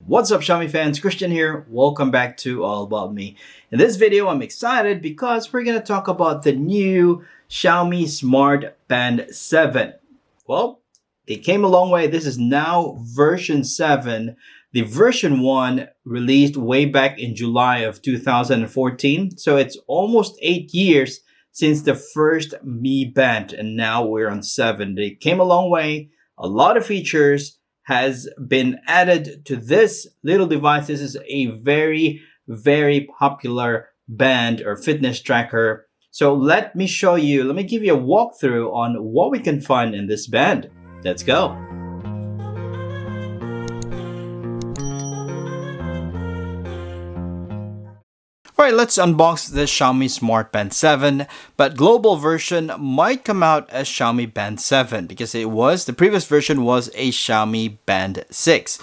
What's up, Xiaomi fans? Christian here. Welcome back to All About Me. In this video, I'm excited because we're going to talk about the new Xiaomi Smart Band 7. Well, it came a long way. This is now version 7. The version 1 released way back in July of 2014. So it's almost 8 years since the first Mi Band, and now we're on 7. They came a long way. A lot of features has been added to this little device. This is a very, very popular band or fitness tracker. So let me give you a walkthrough on what we can find in this band. Let's go. Alright, let's unbox the Xiaomi Smart Band 7, but global version might come out as Xiaomi Band 7 because the previous version was a Xiaomi Band 6.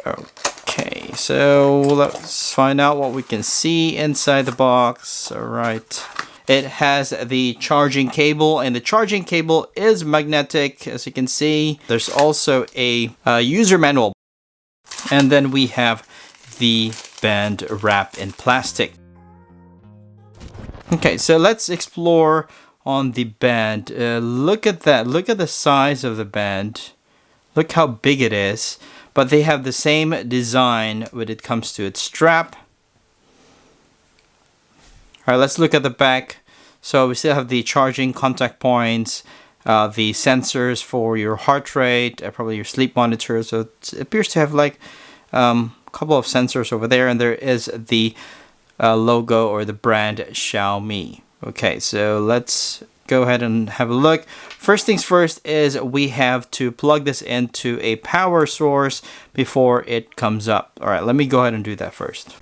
Okay, so let's find out what we can see inside the box. Alright, it has the charging cable, and the charging cable is magnetic, as you can see. There's also a user manual, and then we have the band wrap in plastic. Okay, so let's explore on the band. Look at that. Look at the size of the band. Look how big it is. But they have the same design when it comes to its strap. Alright, let's look at the back. So we still have the charging contact points, the sensors for your heart rate, probably your sleep monitor. So it appears to have like a couple of sensors over there, and there is the logo or the brand Xiaomi. Okay, so let's go ahead and have a look. First things first is we have to plug this into a power source before it comes up. All right, let me go ahead and do that first.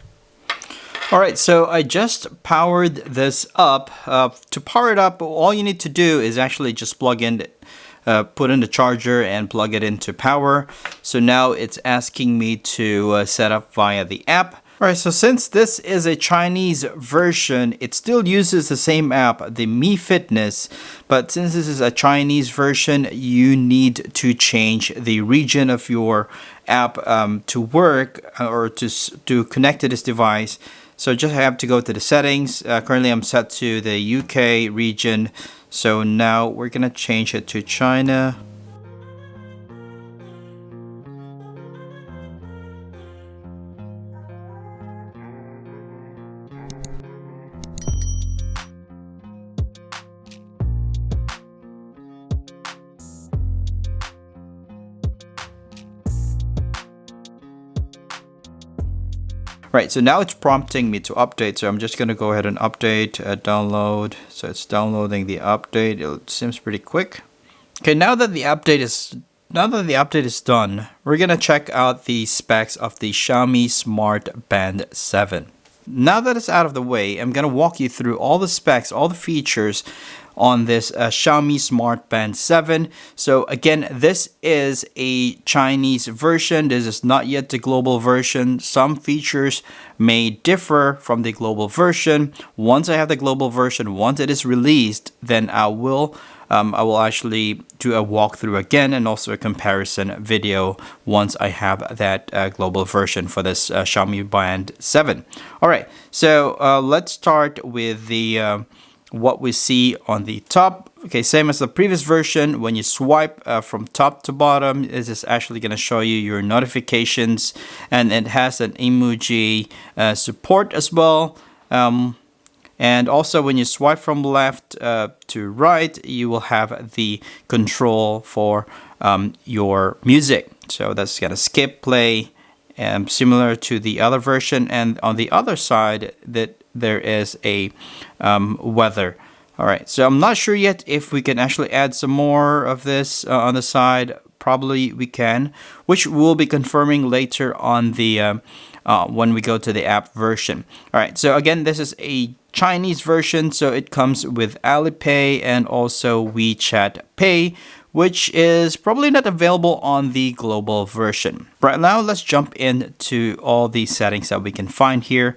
All right, so I just powered this up. To power it up, all you need to do is actually just plug in, put in the charger and plug it into power. So now it's asking me to set up via the app. Alright, so since this is a Chinese version, it still uses the same app, the Mi Fitness, but since this is a Chinese version, you need to change the region of your app to work or to connect to this device. So just have to go to the settings. Currently I'm set to the UK region, so now we're gonna change it to China. Right, so now it's prompting me to update, so I'm just going to go ahead and update, download. So it's downloading the update. It seems pretty quick. Okay, now that the update is done, we're going to check out the specs of the Xiaomi Smart Band 7. Now that it's out of the way, I'm going to walk you through all the specs, all the features on this Xiaomi Smart Band 7. So again, this is a Chinese version. This is not yet the global version. Some features may differ from the global version. Once I have the global version, once it is released, then I will actually do a walkthrough again and also a comparison video once I have that global version for this Xiaomi Band 7. All right, so let's start with the what we see on the top. Okay, same as the previous version. When you swipe from top to bottom, this is actually going to show you your notifications, and it has an emoji support as well. And also when you swipe from left to right, you will have the control for your music. So that's going to skip, play, similar to the other version. And on the other side, that there is a weather. All right, so I'm not sure yet if we can actually add some more of this on the side. Probably we can, which we'll be confirming later on the when we go to the app version. All right, so again, this is a Chinese version, so it comes with Alipay and also WeChat Pay, which is probably not available on the global version. Right now, let's jump into all the settings that we can find here.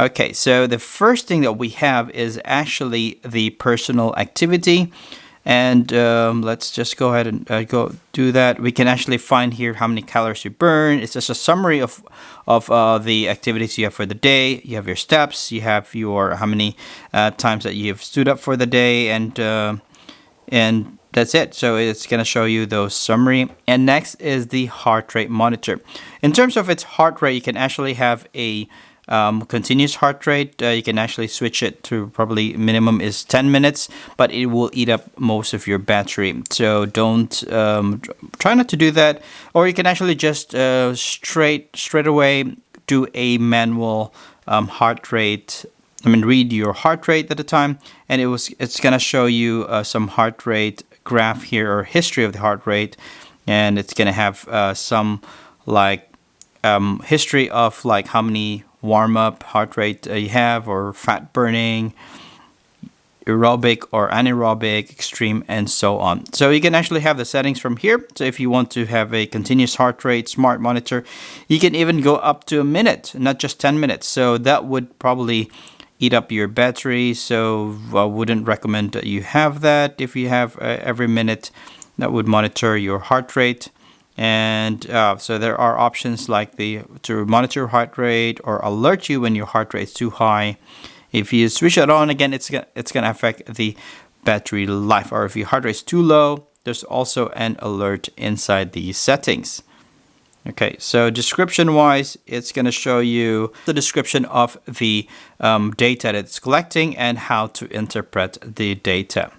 Okay, so the first thing that we have is actually the personal activity. And let's just go ahead and go do that. We can actually find here how many calories you burn. It's just a summary of the activities you have for the day. You have your steps. You have your how many times that you've stood up for the day, and that's it. So it's going to show you those summary. And next is the heart rate monitor. In terms of its heart rate, you can actually have a continuous heart rate. You can actually switch it to probably minimum is 10 minutes, but it will eat up most of your battery. So don't try not to do that. Or you can actually just straight away do a manual heart rate. Read your heart rate at the time, and it's gonna show you some heart rate graph here, or history of the heart rate, and it's gonna have some like history of like how many warm-up heart rate you have, or fat burning, aerobic or anaerobic, extreme, and so on. So you can actually have the settings from here. So if you want to have a continuous heart rate smart monitor, you can even go up to a minute, not just 10 minutes. So that would probably eat up your battery, so I wouldn't recommend that you have that. If you have every minute, that would monitor your heart rate. And so there are options like to monitor your heart rate or alert you when your heart rate is too high. If you switch it on again, it's gonna affect the battery life. Or if your heart rate is too low, there's also an alert inside the settings. Okay, so description wise, it's going to show you the description of the data that it's collecting and how to interpret the data.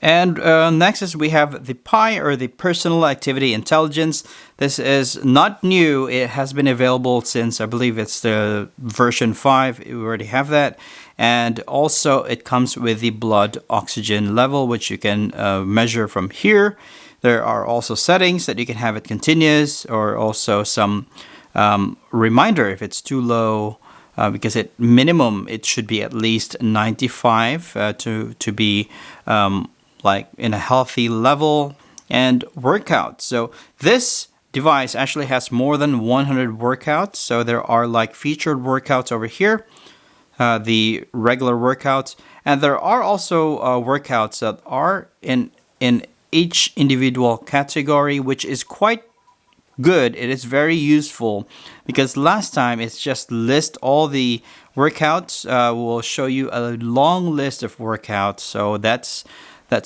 And next is we have the Pi, or the Personal Activity Intelligence. This is not new. It has been available since, I believe it's the version 5. We already have that. And also it comes with the blood oxygen level, which you can measure from here. There are also settings that you can have it continuous, or also some reminder if it's too low, because minimum it should be at least 95 to be like in a healthy level. And workouts. So this device actually has more than 100 workouts. So there are like featured workouts over here, the regular workouts, and there are also workouts that are in each individual category, which is quite good. It is very useful, because last time it's just list all the workouts. Will show you a long list of workouts, so that's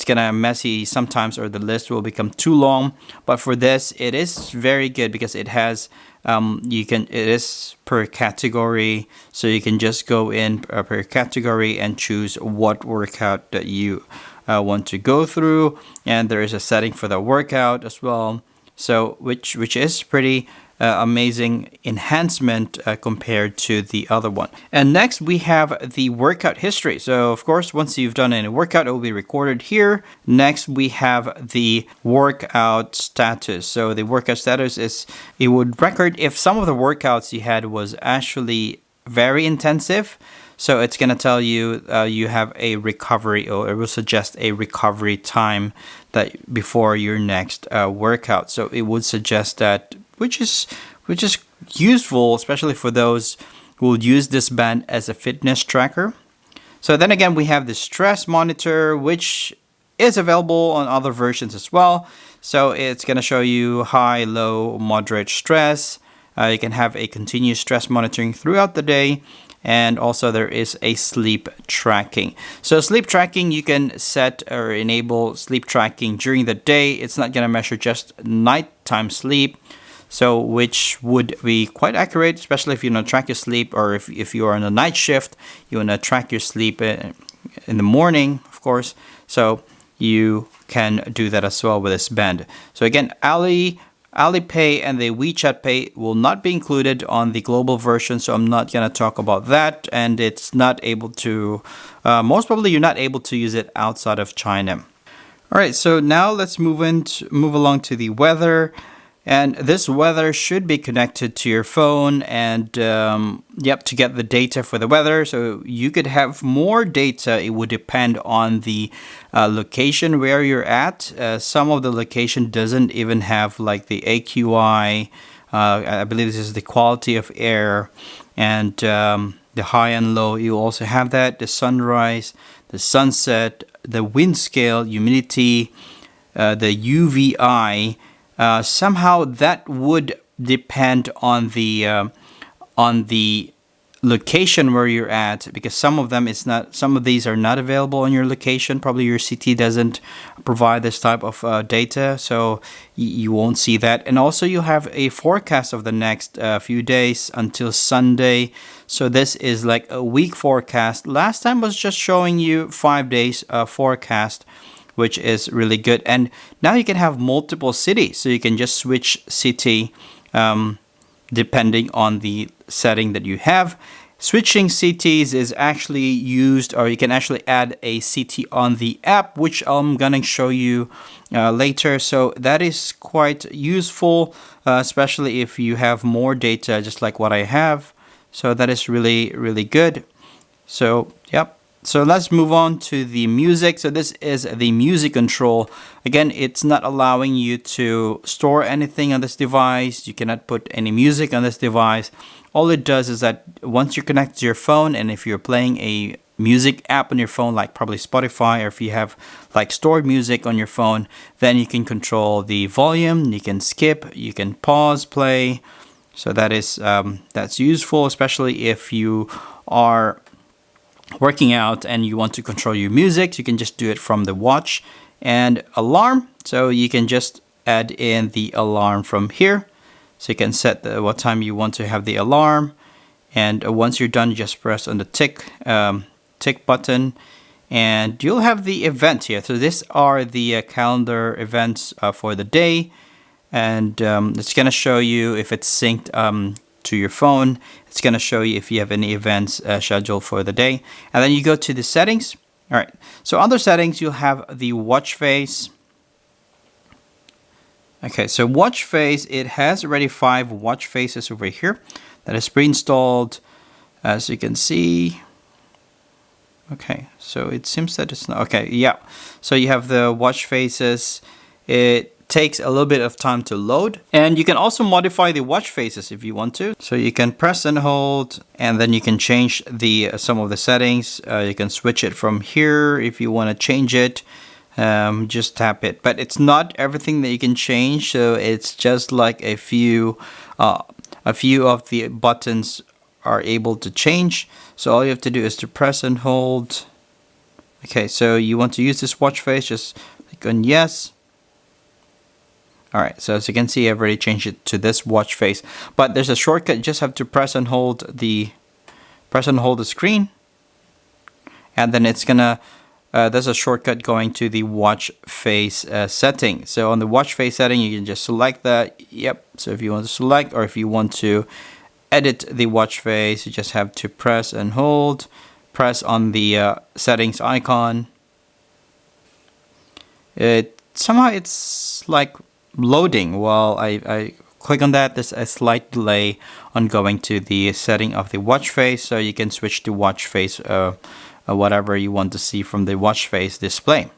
gonna messy sometimes, or the list will become too long. But for this, it is very good, because it has it is per category, so you can just go in per category and choose what workout that you want to go through. And there is a setting for the workout as well, so which is pretty amazing enhancement compared to the other one. And next we have the workout history. So of course, once you've done any workout, it will be recorded here. Next we have the workout status. So the workout status is, it would record if some of the workouts you had was actually very intensive. So it's going to tell you you have a recovery, or it will suggest a recovery time that before your next workout. So it would suggest that, which is useful, especially for those who will use this band as a fitness tracker. So then again, we have the stress monitor, which is available on other versions as well. So it's going to show you high, low, moderate stress. You can have a continuous stress monitoring throughout the day. And also there is a sleep tracking. So sleep tracking, you can set or enable sleep tracking during the day. It's not going to measure just nighttime sleep, so which would be quite accurate, especially if you want to track your sleep, or if you are on a night shift, you want to track your sleep in the morning, of course. So you can do that as well with this band. So again, Alipay and the WeChat Pay will not be included on the global version, so I'm not going to talk about that. And it's not able to, most probably you're not able to use it outside of China. All right, so now let's move along to the weather. And this weather should be connected to your phone, and to get the data for the weather. So you could have more data. It would depend on the location where you're at. Some of the location doesn't even have like the AQI. I believe this is the quality of air, and the high and low. You also have that, the sunrise, the sunset, the wind scale, humidity, the UVI, somehow that would depend on the location where you're at, because some of these are not available on your location. Probably your CT doesn't provide this type of data, so you won't see that. And also you have a forecast of the next few days until Sunday, so this is like a week forecast. Last time was just showing you 5 days forecast, which is really good. And now you can have multiple cities, so you can just switch city depending on the setting that you have. Switching CTs is actually used, or you can actually add a CT on the app, which I'm gonna show you later. So that is quite useful, especially if you have more data, just like what I have. So that is really good. So yep. So let's move on to the music. So this is the music control. Again, it's not allowing you to store anything on this device. You cannot put any music on this device. All it does is that once you connect to your phone, and if you're playing a music app on your phone, like probably Spotify, or if you have like stored music on your phone, then you can control the volume, you can skip, you can pause, play. So that is that's useful, especially if you are working out and you want to control your music. You can just do it from the watch. And alarm, so you can just add in the alarm from here. So you can set what time you want to have the alarm, and once you're done, just press on the tick button, and you'll have the event here. So these are the calendar events for the day, and it's gonna show you if it's synced to your phone. It's going to show you if you have any events scheduled for the day. And then you go to the settings. All right. So under settings, you'll have the watch face. Okay. So watch face, it has already 5 watch faces over here that is pre-installed, as you can see. Okay. So it seems that it's not. Okay. Yeah. So you have the watch faces. It takes a little bit of time to load, and you can also modify the watch faces if you want to. So you can press and hold, and then you can change the some of the settings. You can switch it from here if you want to change it. Just tap it, but it's not everything that you can change. So it's just like a few of the buttons are able to change. So all you have to do is to press and hold. Okay, so you want to use this watch face, just click on yes. All right, so as you can see, I've already changed it to this watch face, but there's a shortcut. You just have to press and hold the screen, and then it's gonna there's a shortcut going to the watch face setting. So on the watch face setting, you can just select that. Yep. So if you want to select, or if you want to edit the watch face, you just have to press and hold. Press on the settings icon. Somehow it's like loading while I click on that. There's a slight delay on going to the setting of the watch face, so you can switch to watch face whatever you want to see from the watch face display.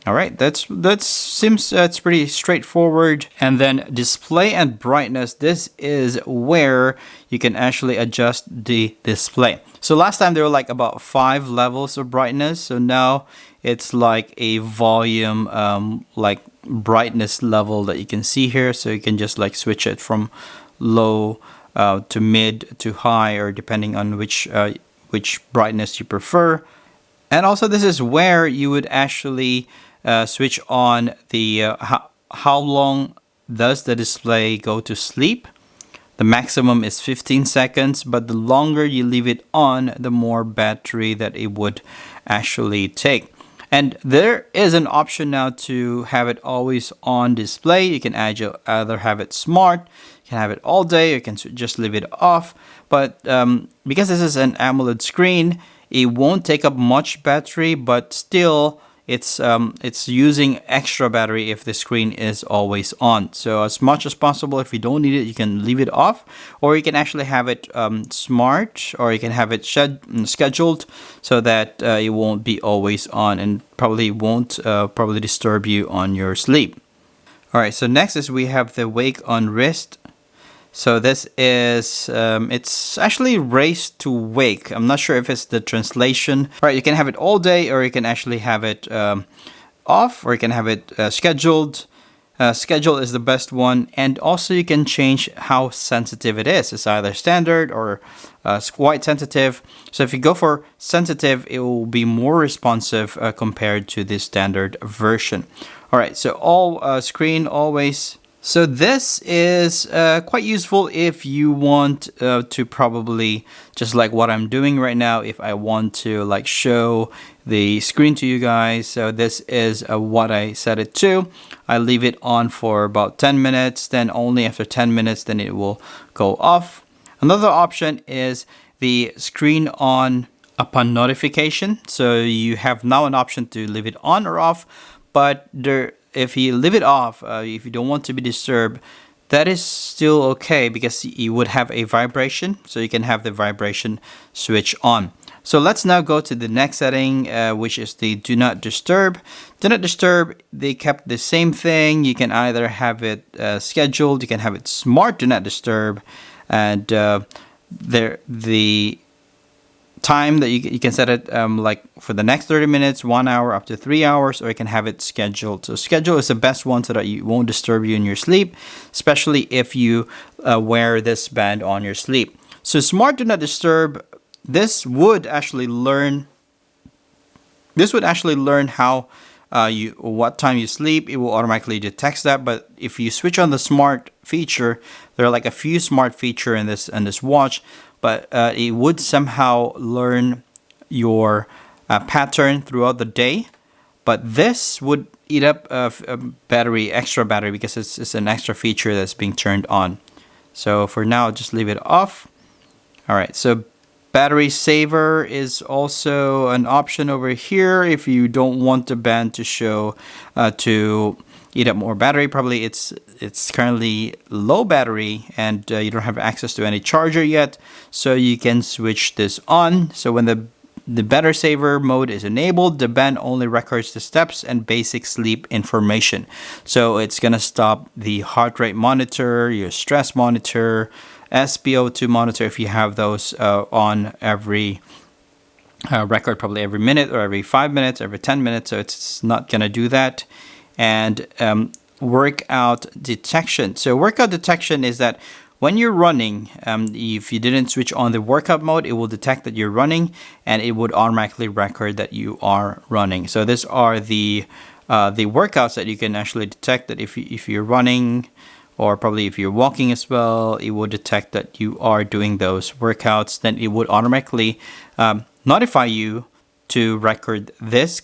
All right, that seems it's pretty straightforward. And then display and brightness, this is where you can actually adjust the display. So last time there were like about 5 levels of brightness, so now it's like a volume like brightness level that you can see here. So you can just like switch it from low to mid to high, or depending on which brightness you prefer. And also this is where you would actually switch on the how long does the display go to sleep. The maximum is 15 seconds, but the longer you leave it on, the more battery that it would actually take. And there is an option now to have it always on display. You can either have it smart, you can have it all day, you can just leave it off. But because this is an AMOLED screen, it won't take up much battery, but still it's using extra battery if the screen is always on. So as much as possible, if you don't need it, you can leave it off, or you can actually have it smart, or you can have it scheduled so that it won't be always on, and probably won't probably disturb you on your sleep. All right, so next is we have the wake on wrist. So this is, it's actually race to wake. I'm not sure if it's the translation. All right, you can have it all day, or you can actually have it off, or you can have it scheduled. Schedule is the best one, and also you can change how sensitive it is. It's either standard or quite sensitive. So if you go for sensitive, it will be more responsive compared to the standard version. All right, so all screen always. So this is quite useful if you want to probably, just like what I'm doing right now, if I want to like show the screen to you guys. So this is what I set it to. I leave it on for about 10 minutes, then only after 10 minutes, then it will go off. Another option is the screen on upon notification. So you have now an option to leave it on or off, but if you leave it off, if you don't want to be disturbed, that is still okay because you would have a vibration. So you can have the vibration switch on. So let's now go to the next setting, which is the do not disturb. Do not disturb, they kept the same thing. You can either have it scheduled, you can have it smart do not disturb, and the time that you can set it like for the next 30 minutes, 1 hour, up to 3 hours, or you can have it scheduled. So schedule is the best one so that it won't disturb you in your sleep, especially if you wear this band on your sleep. So smart do not disturb, this would actually learn how what time you sleep. It will automatically detect that. But if you switch on the smart feature, there are like a few smart feature in this watch, but it would somehow learn your pattern throughout the day. But this would eat up extra battery, because it's an extra feature that's being turned on. So for now, just leave it off. All right, so battery saver is also an option over here if you don't want the band to show to eat up more battery. Probably it's currently low battery, and you don't have access to any charger yet, so you can switch this on. So when the battery saver mode is enabled, the band only records the steps and basic sleep information. So it's gonna stop the heart rate monitor, your stress monitor, SpO2 monitor if you have those on every record, probably every minute or every 5 minutes, every 10 minutes. So it's not gonna do that. And workout detection. So workout detection is that when you're running, if you didn't switch on the workout mode, it will detect that you're running, and it would automatically record that you are running. So these are the workouts that you can actually detect, that if you're running, or probably if you're walking as well, it will detect that you are doing those workouts. Then it would automatically notify you to record this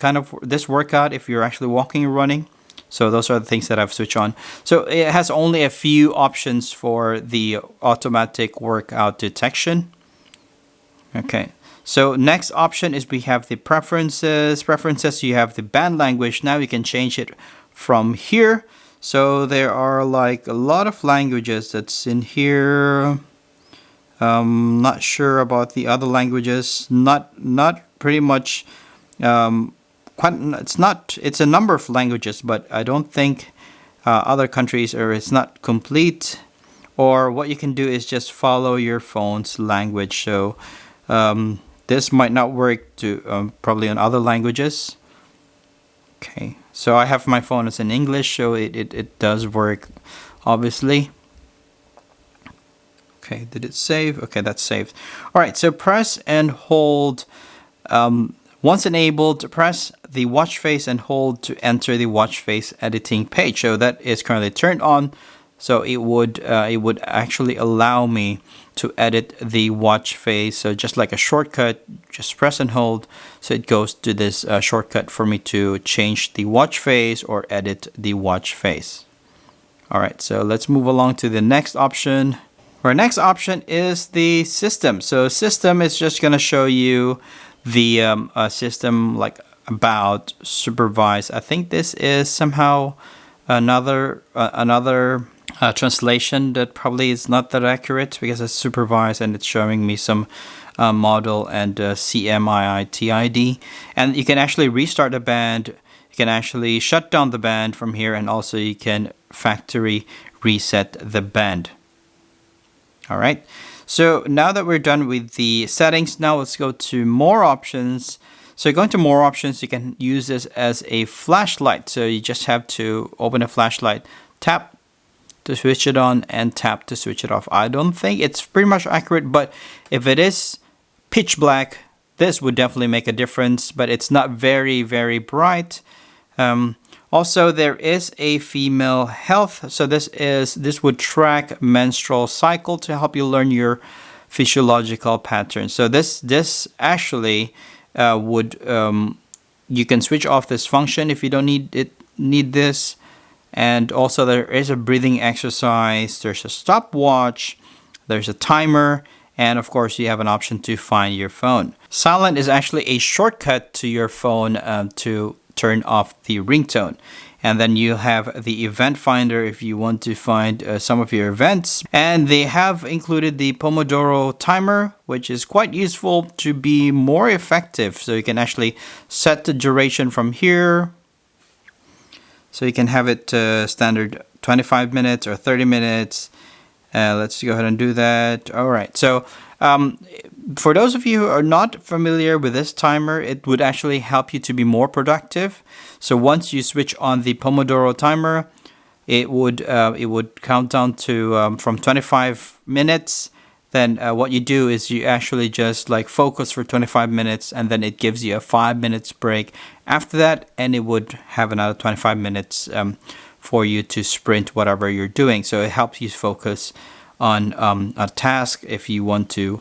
workout if you're actually walking or running. So those are the things that I've switched on. So it has only a few options for the automatic workout detection. Okay. So next option is we have the preferences. Preferences, you have the band language. Now you can change it from here. So there are like a lot of languages that's in here. Not sure about the other languages. Not pretty much. It's a number of languages, but I don't think other countries, or it's not complete. Or what you can do is just follow your phone's language. So this might not work to probably on other languages. Okay, so I have my phone as in English, so it does work, obviously. Okay, did it save? Okay, that's saved. All right, so press and hold. Once enabled, press the watch face and hold to enter the watch face editing page. So that is currently turned on. So it would actually allow me to edit the watch face. So just like a shortcut, just press and hold. So it goes to this shortcut for me to change the watch face or edit the watch face. All right, so let's move along to the next option. Our next option is the system. So system is just going to show you the system, like about, supervise. I think this is somehow another translation that probably is not that accurate, because it's supervise and it's showing me some model and CMII TID. And you can actually restart the band. You can actually shut down the band from here, and also you can factory reset the band. All right. So now that we're done with the settings, now let's go to more options. So going to more options, you can use this as a flashlight. So you just have to open a flashlight, tap to switch it on, and tap to switch it off. I don't think it's pretty much accurate, but if it is pitch black, this would definitely make a difference, but it's not very, very bright. Also, there is a female health. So this would track menstrual cycle to help you learn your physiological patterns. So this actually would you can switch off this function if you don't need this. And also there is a breathing exercise. There's a stopwatch. There's a timer. And of course, you have an option to find your phone. Silent is actually a shortcut to your phone to turn off the ringtone. And then you have the event finder if you want to find some of your events. And they have included the Pomodoro timer, which is quite useful to be more effective. So you can actually set the duration from here. So you can have it standard 25 minutes or 30 minutes. Let's go ahead and do that. All right. So for those of you who are not familiar with this timer, it would actually help you to be more productive. So once you switch on the Pomodoro timer, it would count down to from 25 minutes. Then what you do is you actually just like focus for 25 minutes, and then it gives you a 5 minutes break after that, and it would have another 25 minutes for you to sprint whatever you're doing. So it helps you focus on a task if you want to,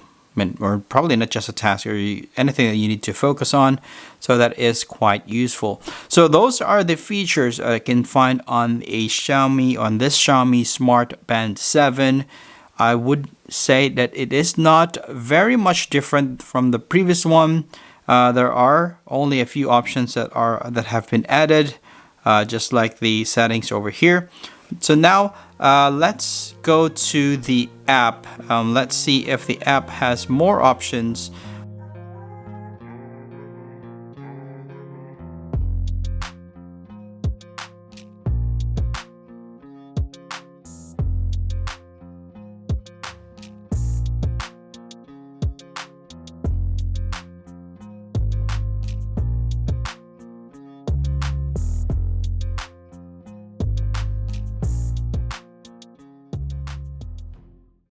or probably not just a task, or anything that you need to focus on. So that is quite useful. So those are the features I can find on this Xiaomi Smart Band 7. I would say that it is not very much different from the previous one. There are only a few options that have been added, just like the settings over here. So now let's go to the app. Let's see if the app has more options